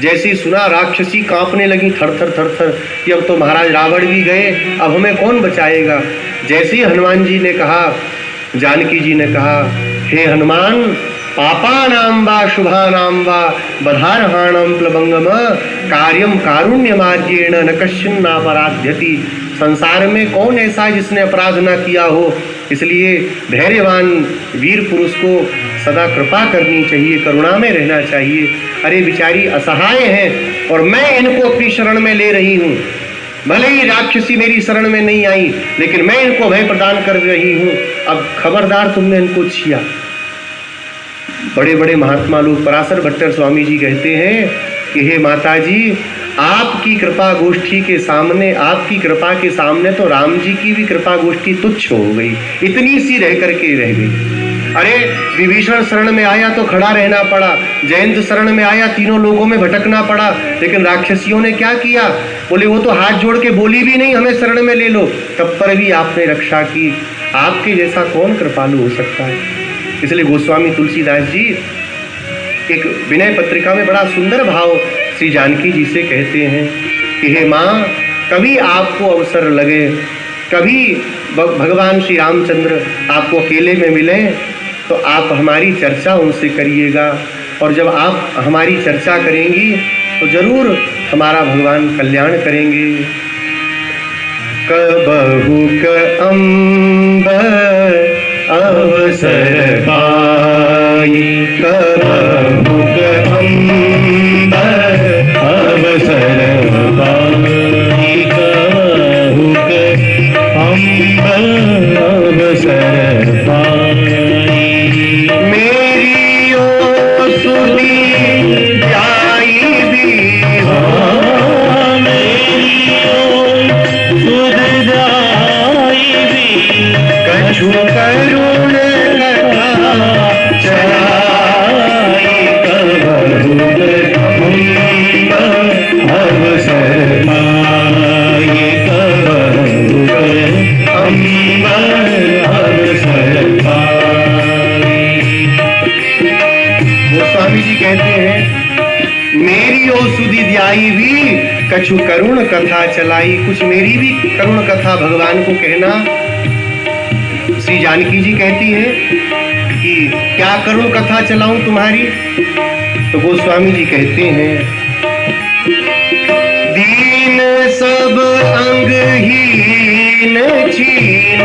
जैसे सुना राक्षसी कांपने लगी थर थर थर थर कि अब तो महाराज रावण भी गए, अब हमें कौन बचाएगा। जैसे ही हनुमान जी ने कहा, जानकी जी ने कहा, हे हनुमान, पापानां वा शुभानां वा बधारहाणं प्लवंगम कार्यम कारुण्यमार्जेण न कश्चिन नापराध्यति। संसार में कौन ऐसा है जिसने अपराध ना किया हो, इसलिए धैर्यवान वीर पुरुष को सदा कृपा करनी चाहिए, करुणा में रहना चाहिए। अरे बेचारी असहाय हैं और मैं इनको अपनी शरण में ले रही हूँ, भले ही राक्षसी मेरी शरण में नहीं आई, लेकिन मैं इनको भय प्रदान कर रही हूँ, अब खबरदार तुमने इनको छिया। बड़े बड़े महात्मा लोग, पराशर भट्टर स्वामी जी कहते हैं कि हे माता जी, आपकी कृपा गोष्ठी के सामने, आपकी कृपा के सामने तो राम जी की भी कृपा गोष्ठी तुच्छ हो गई, इतनी सी रह करके रह गई। अरे विभीषण शरण में आया तो खड़ा रहना पड़ा, जयंत शरण में आया तीनों लोगों में भटकना पड़ा, लेकिन राक्षसियों ने क्या किया, बोले वो तो हाथ जोड़ के बोली भी नहीं हमें शरण में ले लो, तब पर भी आपने रक्षा की। आपके जैसा कौन कृपालु हो सकता है। इसलिए गोस्वामी तुलसीदास जी एक विनय पत्रिका में बड़ा सुंदर भाव श्री जानकी जी से कहते हैं कि हे माँ, कभी आपको अवसर लगे, कभी भगवान श्री रामचंद्र आपको अकेले में मिलें तो आप हमारी चर्चा उनसे करिएगा, और जब आप हमारी चर्चा करेंगी तो जरूर हमारा भगवान कल्याण करेंगे। कबहु अम्ब अवसर पाई, कबहु अम्ब अवसर पाई, कबहु अम्ब अवसर पाई, मेरी ओ सुधी जाई भी हो, मेरी ओ सुध जाई भी, कछु करुण कथा चलाई, कबहु अम्ब अवसर पाई, कबहु अम्ब अवसर पाई। गोस्वामी जी कहते हैं, मेरी ओ सुधि ध्याई भी कछु करुण कथा चलाई, कुछ मेरी भी करुण कथा भगवान को कहना। श्री जानकी जी कहती है कि क्या करुण कथा चलाऊं तुम्हारी, तो गोस्वामी जी कहते हैं, दीन सब अंगहीन छीन,